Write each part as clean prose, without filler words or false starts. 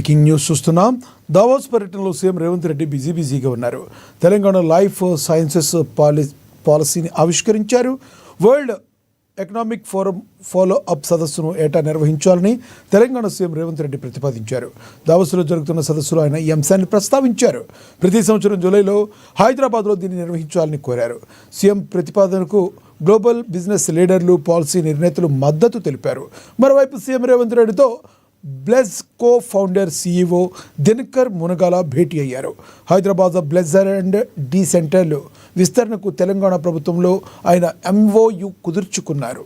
Breaking news చూస్తున్నాం. Davos పర్యటనలో CM Revanth Reddy బిజీగా ఉన్నారు. తెలంగాణ లైఫ్ సైన్సెస్ పాలసీని ఆవిష్కరించారు. World economic forum follow up సదస్సును ఏటా నిర్వహించాలని తెలంగాణ సీఎం రేవంత్ రెడ్డి ప్రతిపాదించారు. దావోస్లో జరుగుతున్న సదస్సులో ఆయన ఈ అంశాన్ని ప్రస్తావించారు. ప్రతి సంవత్సరం జూలైలో హైదరాబాద్లో దీన్ని నిర్వహించాలని కోరారు. సీఎం ప్రతిపాదనకు గ్లోబల్ బిజినెస్ లీడర్లు, పాలసీ నిర్ణేతలు మద్దతు తెలిపారు. మరోవైపు సీఎం రేవంత్ రెడ్డితో బ్లెజ్కో ఫౌండర్ CEO దినకర్ మునగాల భేటీ అయ్యారు. హైదరాబాద్ బ్లెజర్ అండ్ డి సెంటర్లు విస్తరణకు తెలంగాణ ప్రభుత్వంలో ఆయన MOU కుదుర్చుకున్నారు.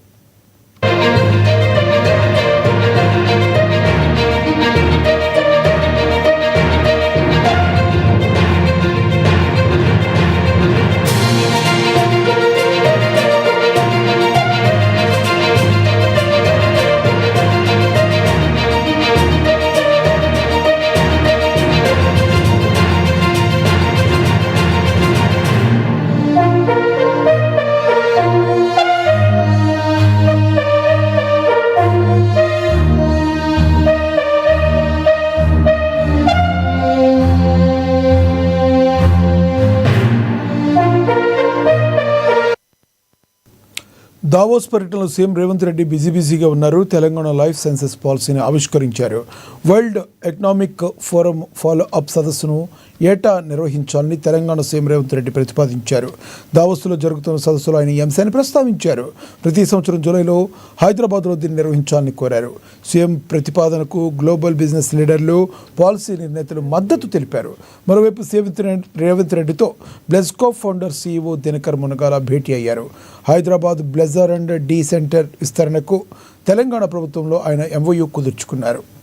దావోస్ పర్యటనలో సీఎం రేవంత్ రెడ్డి బిజీగా ఉన్నారు. తెలంగాణ లైఫ్ సైన్సెస్ పాలసీని ఆవిష్కరించారు. World economic forum follow up సదస్సును ఏటా నిర్వహించాలని తెలంగాణ సీఎం రేవంత్ రెడ్డి ప్రతిపాదించారు. దావోస్లో జరుగుతున్న సదస్సులో ఆయన ఈ అంశాన్ని ప్రస్తావించారు. ప్రతి సంవత్సరం జూలైలో హైదరాబాద్లో దీన్ని నిర్వహించాలని కోరారు. సీఎం ప్రతిపాదనకు గ్లోబల్ బిజినెస్ లీడర్లు, పాలసీ నిర్ణేతలు మద్దతు తెలిపారు. మరోవైపు సీఎం రేవంత్ రెడ్డితో బ్లెజ్కో ఫౌండర్ CEO దినకర్ మునగాల భేటీ అయ్యారు. హైదరాబాద్ బ్లెజర్ అండ్ డి సెంటర్ విస్తరణకు తెలంగాణ ప్రభుత్వంలో ఆయన MOU కుదుర్చుకున్నారు.